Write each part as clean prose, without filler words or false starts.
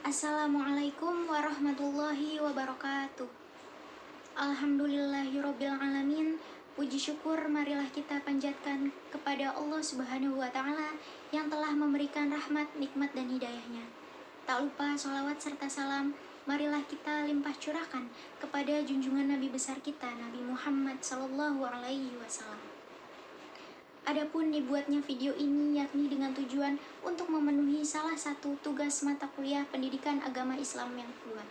Assalamualaikum warahmatullahi wabarakatuh. Alhamdulillahirobbilalamin. Puji syukur marilah kita panjatkan kepada Allah Subhanahu wa Ta'ala yang telah memberikan rahmat, nikmat, dan hidayahnya. Tak lupa sholawat serta salam marilah kita limpah curahkan kepada junjungan Nabi besar kita, Nabi Muhammad Sallallahu Alaihi Wasallam. Adapun dibuatnya video ini yakni dengan tujuan untuk memenuhi salah satu tugas mata kuliah pendidikan agama Islam yang kedua.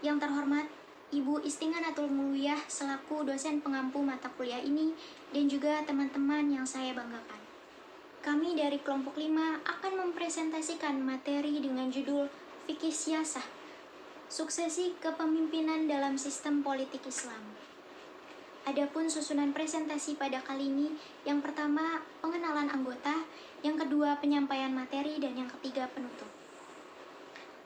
Yang terhormat, Ibu Istinganatul Muluyah selaku dosen pengampu mata kuliah ini dan juga teman-teman yang saya banggakan. Kami dari kelompok 5 akan mempresentasikan materi dengan judul Fikih Siyasah, Suksesi Kepemimpinan dalam Sistem Politik Islam. Adapun susunan presentasi pada kali ini, yang pertama pengenalan anggota, yang kedua penyampaian materi, dan yang ketiga penutup.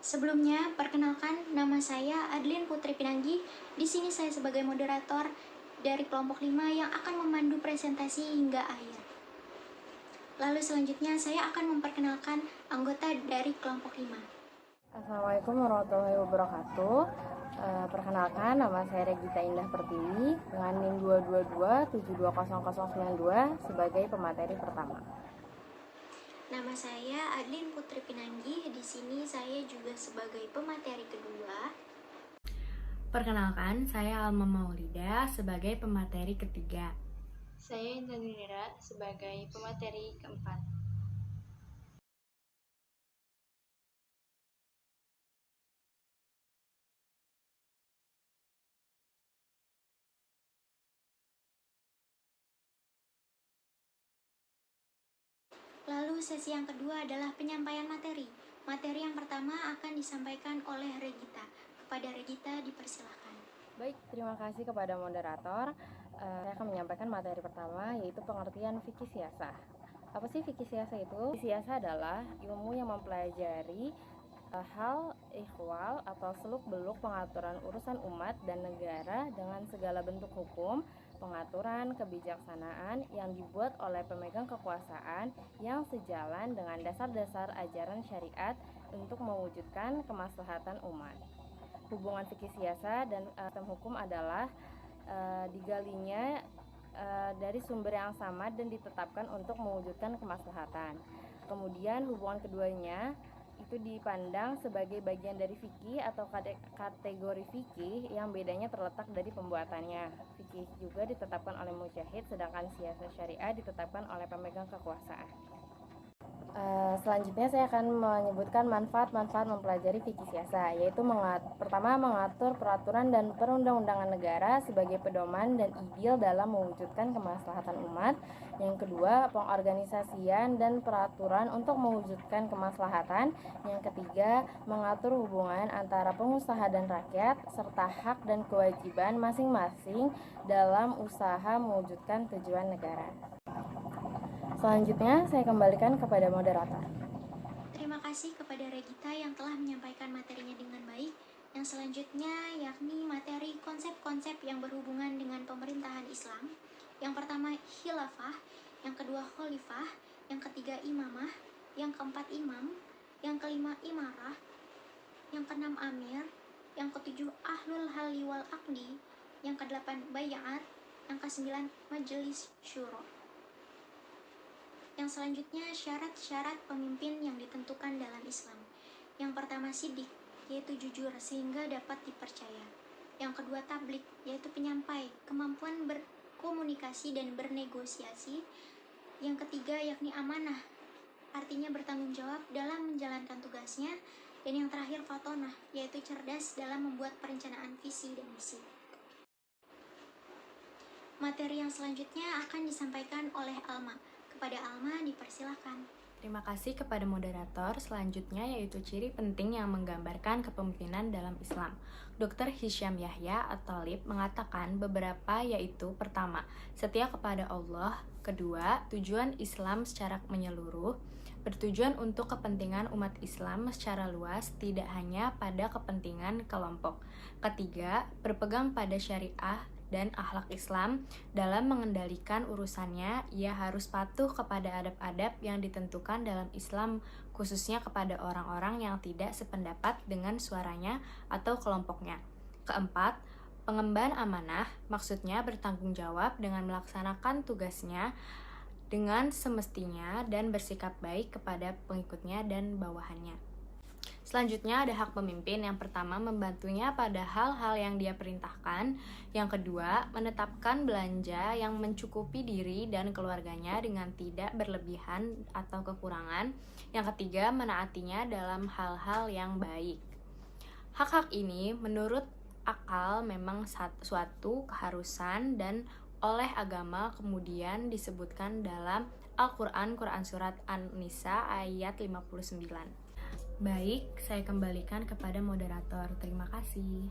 Sebelumnya, perkenalkan nama saya Adlin Putri Pinanggi. Di sini saya sebagai moderator dari kelompok 5 yang akan memandu presentasi hingga akhir. Lalu selanjutnya saya akan memperkenalkan anggota dari kelompok 5. Assalamualaikum warahmatullahi wabarakatuh. Perkenalkan, nama saya Regita Indah Pertiwi dengan NIM 222720092 sebagai pemateri pertama. Nama saya Adlin Putri Pinanggi. Di sini saya juga sebagai pemateri kedua. Perkenalkan, saya Alma Maulida sebagai pemateri ketiga. Saya Intan Nira sebagai pemateri keempat. Lalu sesi yang kedua adalah penyampaian materi. Materi yang pertama akan disampaikan oleh Regita. Kepada Regita dipersilahkan. Baik, terima kasih kepada moderator. Saya akan menyampaikan materi pertama, yaitu pengertian fikih siyasah. Apa sih fikih siyasah itu? Fikih siyasah adalah ilmu yang mempelajari hal ihwal atau seluk-beluk pengaturan urusan umat dan negara dengan segala bentuk hukum, pengaturan, kebijaksanaan yang dibuat oleh pemegang kekuasaan yang sejalan dengan dasar-dasar ajaran syariat untuk mewujudkan kemaslahatan umat. Hubungan fikih siyasah dan sistem hukum adalah digalinya dari sumber yang sama dan ditetapkan untuk mewujudkan kemaslahatan. Kemudian hubungan keduanya itu dipandang sebagai bagian dari fikih atau kategori fikih yang bedanya terletak dari pembuatannya. Fikih juga ditetapkan oleh mujtahid, sedangkan siyasah syariah ditetapkan oleh pemegang kekuasaan. Selanjutnya saya akan menyebutkan manfaat-manfaat mempelajari fikih siyasah, yaitu pertama, mengatur peraturan dan perundang-undangan negara sebagai pedoman dan ideal dalam mewujudkan kemaslahatan umat. Yang kedua, pengorganisasian dan peraturan untuk mewujudkan kemaslahatan. Yang ketiga, mengatur hubungan antara pengusaha dan rakyat serta hak dan kewajiban masing-masing dalam usaha mewujudkan tujuan negara. Selanjutnya, saya kembalikan kepada moderator. Terima kasih kepada Regita yang telah menyampaikan materinya dengan baik. Yang selanjutnya yakni materi konsep-konsep yang berhubungan dengan pemerintahan Islam. Yang pertama khilafah, yang kedua khalifah, yang ketiga imamah, yang keempat imam, yang kelima imarah, yang keenam amir, yang ketujuh ahlul halli wal aqdi, yang kedelapan bay'at, yang kesembilan majelis syuro. Yang selanjutnya syarat-syarat pemimpin yang ditentukan dalam Islam. Yang pertama sidik, yaitu jujur sehingga dapat dipercaya. Yang kedua tablik, yaitu penyampai, kemampuan berkomunikasi dan bernegosiasi. Yang ketiga yakni amanah, artinya bertanggung jawab dalam menjalankan tugasnya. Dan yang terakhir fatonah, yaitu cerdas dalam membuat perencanaan visi dan misi. Materi yang selanjutnya akan disampaikan oleh Alma. Kepada Alma dipersilahkan. Terima kasih kepada moderator. Selanjutnya yaitu ciri penting yang menggambarkan kepemimpinan dalam Islam. Dr. Hisham Yahya At-Thalib mengatakan beberapa, yaitu pertama, setia kepada Allah. Kedua, tujuan Islam secara menyeluruh, bertujuan untuk kepentingan umat Islam secara luas, tidak hanya pada kepentingan kelompok. Ketiga, berpegang pada syariah dan akhlak Islam. Dalam mengendalikan urusannya, ia harus patuh kepada adab-adab yang ditentukan dalam Islam, khususnya kepada orang-orang yang tidak sependapat dengan suaranya atau kelompoknya. Keempat, pengemban amanah, maksudnya bertanggung jawab dengan melaksanakan tugasnya dengan semestinya dan bersikap baik kepada pengikutnya dan bawahannya. Selanjutnya ada hak pemimpin. Yang pertama, membantunya pada hal-hal yang dia perintahkan. Yang kedua, menetapkan belanja yang mencukupi diri dan keluarganya dengan tidak berlebihan atau kekurangan. Yang ketiga, menaatinya dalam hal-hal yang baik. Hak-hak ini menurut akal memang suatu keharusan dan oleh agama kemudian disebutkan dalam Al-Quran, Quran Surat An-Nisa ayat 59. Baik, saya kembalikan kepada moderator. Terima kasih.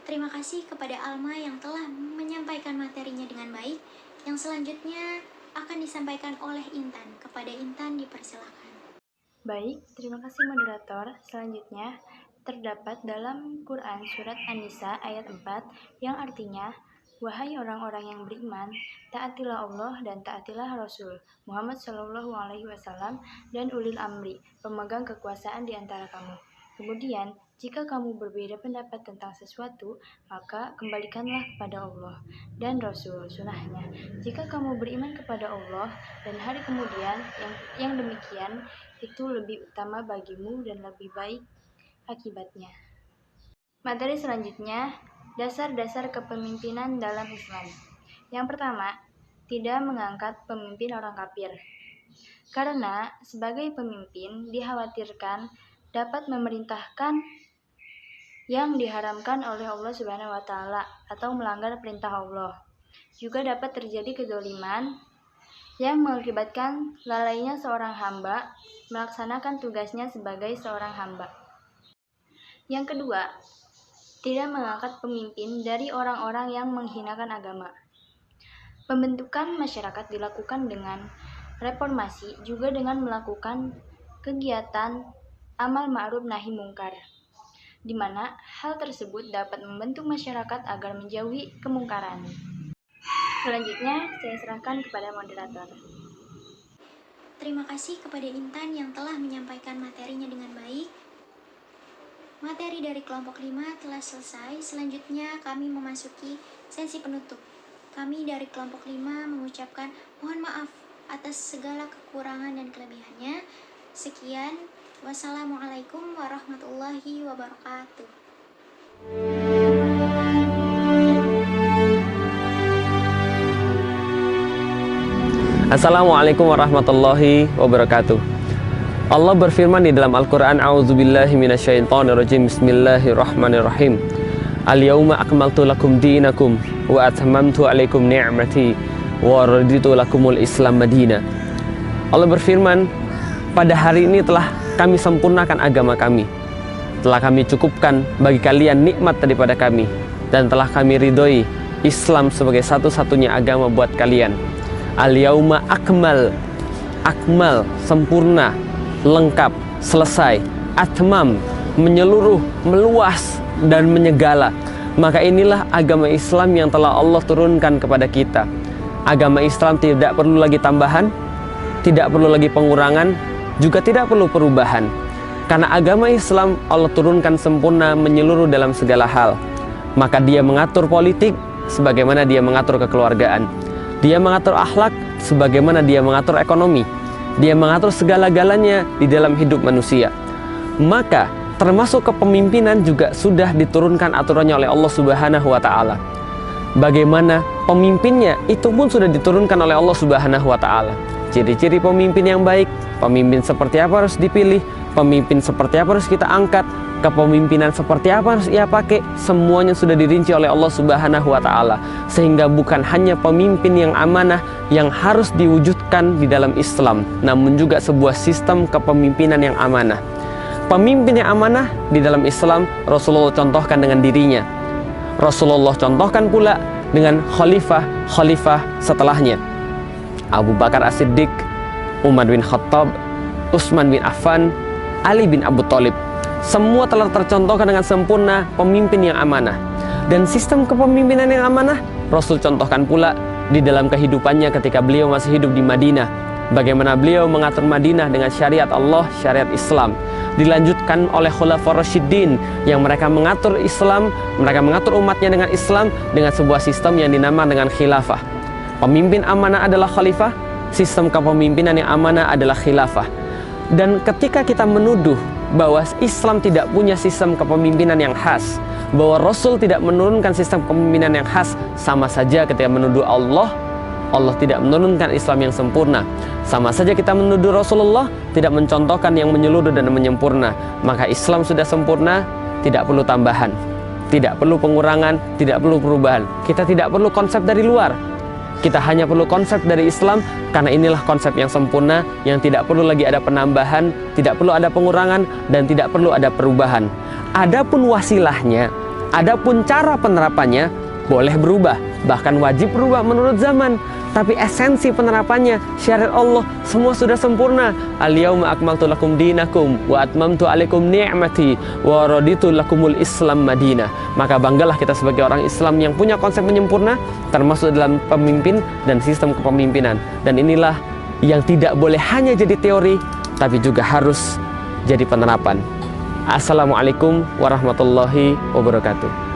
Terima kasih kepada Alma yang telah menyampaikan materinya dengan baik. Yang selanjutnya akan disampaikan oleh Intan. Kepada Intan dipersilakan. Baik, terima kasih moderator. Selanjutnya terdapat dalam Quran Surat An-Nisa ayat 4 yang artinya, wahai orang-orang yang beriman, taatilah Allah dan taatilah Rasul Muhammad SAW dan ulil amri, pemegang kekuasaan di antara kamu. Kemudian, jika kamu berbeda pendapat tentang sesuatu, maka kembalikanlah kepada Allah dan Rasul sunnahnya. Jika kamu beriman kepada Allah dan hari kemudian, yang demikian itu lebih utama bagimu dan lebih baik akibatnya. Materi selanjutnya, dasar-dasar kepemimpinan dalam Islam. Yang pertama, tidak mengangkat pemimpin orang kafir. Karena sebagai pemimpin dikhawatirkan dapat memerintahkan yang diharamkan oleh Allah Subhanahu wa taala atau melanggar perintah Allah. Juga dapat terjadi kedzaliman yang mengakibatkan lalainya seorang hamba melaksanakan tugasnya sebagai seorang hamba. Yang kedua, tidak mengangkat pemimpin dari orang-orang yang menghinakan agama. Pembentukan masyarakat dilakukan dengan reformasi, juga dengan melakukan kegiatan amal ma'ruf nahi mungkar, di mana hal tersebut dapat membentuk masyarakat agar menjauhi kemungkaran. Selanjutnya, saya serahkan kepada moderator. Terima kasih kepada Intan yang telah menyampaikan materinya dengan baik. Materi dari kelompok 5 telah selesai. Selanjutnya kami memasuki sesi penutup. Kami dari kelompok 5 mengucapkan mohon maaf atas segala kekurangan dan kelebihannya. Sekian, wassalamualaikum warahmatullahi wabarakatuh. Assalamualaikum warahmatullahi wabarakatuh. Allah berfirman di dalam Al-Quran, A'udzubillahi minasyaitonirrajim, Bismillahirrahmanirrahim. Al-yawma akmaltu lakum dinakum wa atmamtu alaikum ni'mati wa raditu lakumul Islam Madinah. Allah berfirman, pada hari ini telah kami sempurnakan agama kami, telah kami cukupkan bagi kalian nikmat daripada kami, dan telah kami ridhoi Islam sebagai satu-satunya agama buat kalian. Al-yawma akmal, sempurna, lengkap, selesai. Atmam, menyeluruh, meluas, dan menyegala. Maka inilah agama Islam yang telah Allah turunkan kepada kita. Agama Islam tidak perlu lagi tambahan, tidak perlu lagi pengurangan, juga tidak perlu perubahan. Karena agama Islam Allah turunkan sempurna, menyeluruh dalam segala hal. Maka dia mengatur politik sebagaimana dia mengatur kekeluargaan. Dia mengatur akhlak sebagaimana dia mengatur ekonomi. Dia mengatur segala-galanya di dalam hidup manusia. Maka termasuk kepemimpinan juga sudah diturunkan aturannya oleh Allah Subhanahu wa taala. Bagaimana pemimpinnya itu pun sudah diturunkan oleh Allah Subhanahu wa taala. Ciri-ciri pemimpin yang baik, pemimpin seperti apa harus dipilih, pemimpin seperti apa harus kita angkat, kepemimpinan seperti apa harus ia pakai, semuanya sudah dirinci oleh Allah Subhanahu wa taala. Sehingga bukan hanya pemimpin yang amanah yang harus diwujudkan di dalam Islam, namun juga sebuah sistem kepemimpinan yang amanah. Pemimpin yang amanah di dalam Islam Rasulullah contohkan dengan dirinya. Rasulullah contohkan pula dengan khalifah setelahnya. Abu Bakar As-Siddiq, Umar bin Khattab, Utsman bin Affan, Ali bin Abu Thalib. Semua telah tercontohkan dengan sempurna pemimpin yang amanah. Dan sistem kepemimpinan yang amanah Rasul contohkan pula di dalam kehidupannya ketika beliau masih hidup di Madinah. bagaimana beliau mengatur Madinah dengan syariat Allah, syariat Islam. Dilanjutkan oleh Khulafaur Rasyidin yang mereka mengatur Islam, mereka mengatur umatnya dengan Islam dengan sebuah sistem yang dinamakan dengan khilafah. Pemimpin amanah adalah khalifah, sistem kepemimpinan yang amanah adalah khilafah. Dan ketika kita menuduh bahwa Islam tidak punya sistem kepemimpinan yang khas, bahwa Rasul tidak menurunkan sistem kepemimpinan yang khas, sama saja ketika menuduh Allah tidak menurunkan Islam yang sempurna. Sama saja kita menuduh Rasulullah tidak mencontohkan yang menyeluruh dan menyempurna. Maka Islam sudah sempurna, tidak perlu tambahan, tidak perlu pengurangan, tidak perlu perubahan. Kita tidak perlu konsep dari luar, kita hanya perlu konsep dari Islam, karena inilah konsep yang sempurna, yang tidak perlu lagi ada penambahan, tidak perlu ada pengurangan, dan tidak perlu ada perubahan. Adapun wasilahnya, adapun cara penerapannya boleh berubah, bahkan wajib berubah menurut zaman. Tapi esensi penerapannya, syariat Allah, semua sudah sempurna. Al-yauma akmaltu lakum dinakum wa atmamtu alaikum ni'mati wa raditu lakumul Islam madinah. Maka banggalah kita sebagai orang Islam yang punya konsep menyempurna, termasuk dalam pemimpin dan sistem kepemimpinan. Dan inilah yang tidak boleh hanya jadi teori, tapi juga harus jadi penerapan. Assalamualaikum warahmatullahi wabarakatuh.